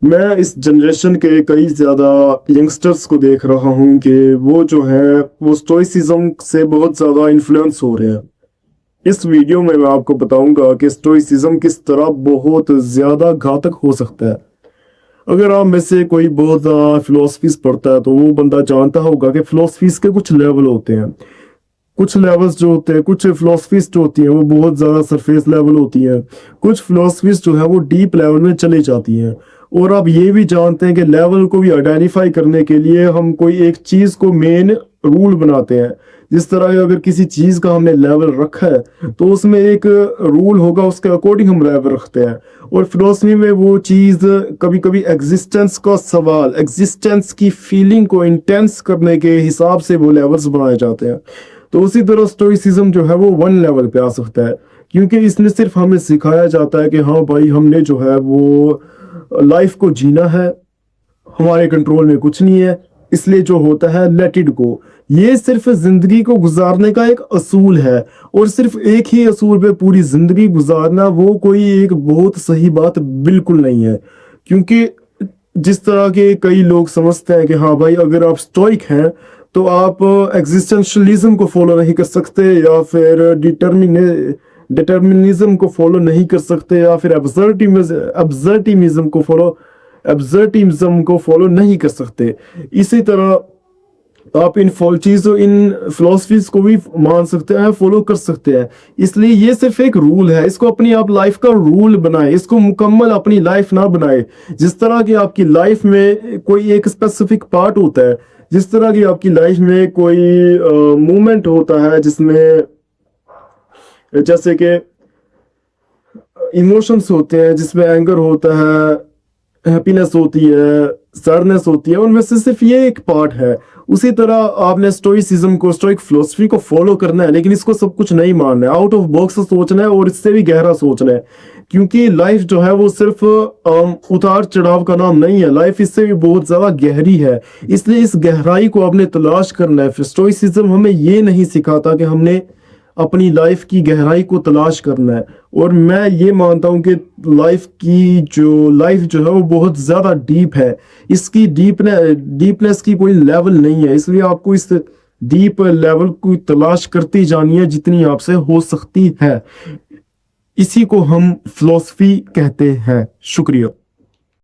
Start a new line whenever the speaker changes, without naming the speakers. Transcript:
मैं इस जनरेशन के कई ज़्यादा यंगस्टर्स को देख रहा हूँ कि वो जो है वो स्टोइसिज्म से बहुत ज़्यादा इन्फ्लुएंस हो रहे हैं। इस वीडियो में मैं आपको बताऊंगा कि स्टोइसिज्म किस तरह बहुत ज़्यादा घातक हो सकता है। अगर आप में से कोई बहुत ज़्यादा फिलोसफीज पढ़ता है तो वो बंदा जानता होगा कि फिलोसफीज के कुछ लेवल होते हैं। कुछ लेवल्स जो होते हैं, कुछ फिलोसफीज जो होती हैं वो बहुत ज़्यादा सरफेस लेवल होती हैं, कुछ फिलोसफीज जो है वो डीप लेवल में चली जाती हैं। और आप ये भी जानते हैं कि लेवल को भी आइडेंटिफाई करने के लिए हम कोई एक चीज़ को मेन रूल बनाते हैं। जिस तरह अगर किसी चीज़ का हमने लेवल रखा है तो उसमें एक रूल होगा, उसके अकॉर्डिंग हम लेवल रखते हैं। और फिलोसफी में वो चीज़ कभी कभी एग्जिस्टेंस का सवाल, एग्जिस्टेंस की फीलिंग को इंटेंस करने के हिसाब से वो लेवल्स बनाए जाते हैं। तो उसी तरह स्टोइसिज्म जो है वो वन लेवल पे आ सकता है, क्योंकि इसमें सिर्फ हमें सिखाया जाता है कि हाँ भाई हमने जो है वो लाइफ को जीना है, हमारे कंट्रोल में कुछ नहीं है, इसलिए जो होता है लेट इट गो। ये सिर्फ जिंदगी को गुजारने का एक असूल है, और सिर्फ एक ही असूल पे पूरी जिंदगी गुजारना वो कोई एक बहुत सही बात बिल्कुल नहीं है। क्योंकि जिस तरह के कई लोग समझते हैं कि हाँ भाई अगर आप स्टोइक हैं तो आप एग्जिस्टेंशलिज्म को फॉलो नहीं कर सकते, या फिर डिटर्मिनिज्म को फॉलो नहीं कर सकते, या फिर एब्सर्टिज्म को फॉलो नहीं कर सकते। इसी तरह आप इन फिलोसफीज को भी मान सकते हैं, फॉलो कर सकते हैं। इसलिए ये सिर्फ एक रूल है, इसको अपनी आप लाइफ का रूल बनाए, इसको मुकम्मल अपनी लाइफ ना बनाए। जिस तरह की आपकी लाइफ में कोई एक स्पेसिफिक पार्ट होता है, जिस तरह की आपकी लाइफ में कोई मूवमेंट होता है जिसमें जैसे कि इमोशंस होते हैं, जिसमें एंगर होता है, हैप्पीनेस होती है, सैडनेस होती है, उनमें से सिर्फ ये एक पार्ट है। उसी तरह आपने स्टोइसिज्म को, स्टोइक फिलोसफी को फॉलो करना है, लेकिन इसको सब कुछ नहीं मानना है, आउट ऑफ बॉक्स सोचना है और इससे भी गहरा सोचना है। क्योंकि लाइफ जो है वो सिर्फ उतार चढ़ाव का नाम नहीं है, लाइफ इससे भी बहुत ज्यादा गहरी है। इसलिए इस गहराई को आपने तलाश करना है। स्टोइसिज्म हमें ये नहीं सिखाता कि हमने अपनी लाइफ की गहराई को तलाश करना है। और मैं ये मानता हूँ कि लाइफ जो है वो बहुत ज़्यादा डीप है, इसकी डीपनेस की कोई लेवल नहीं है। इसलिए आपको इस डीप लेवल की तलाश करती जानी है जितनी आपसे हो सकती है। इसी को हम फिलोसफी कहते हैं। शुक्रिया।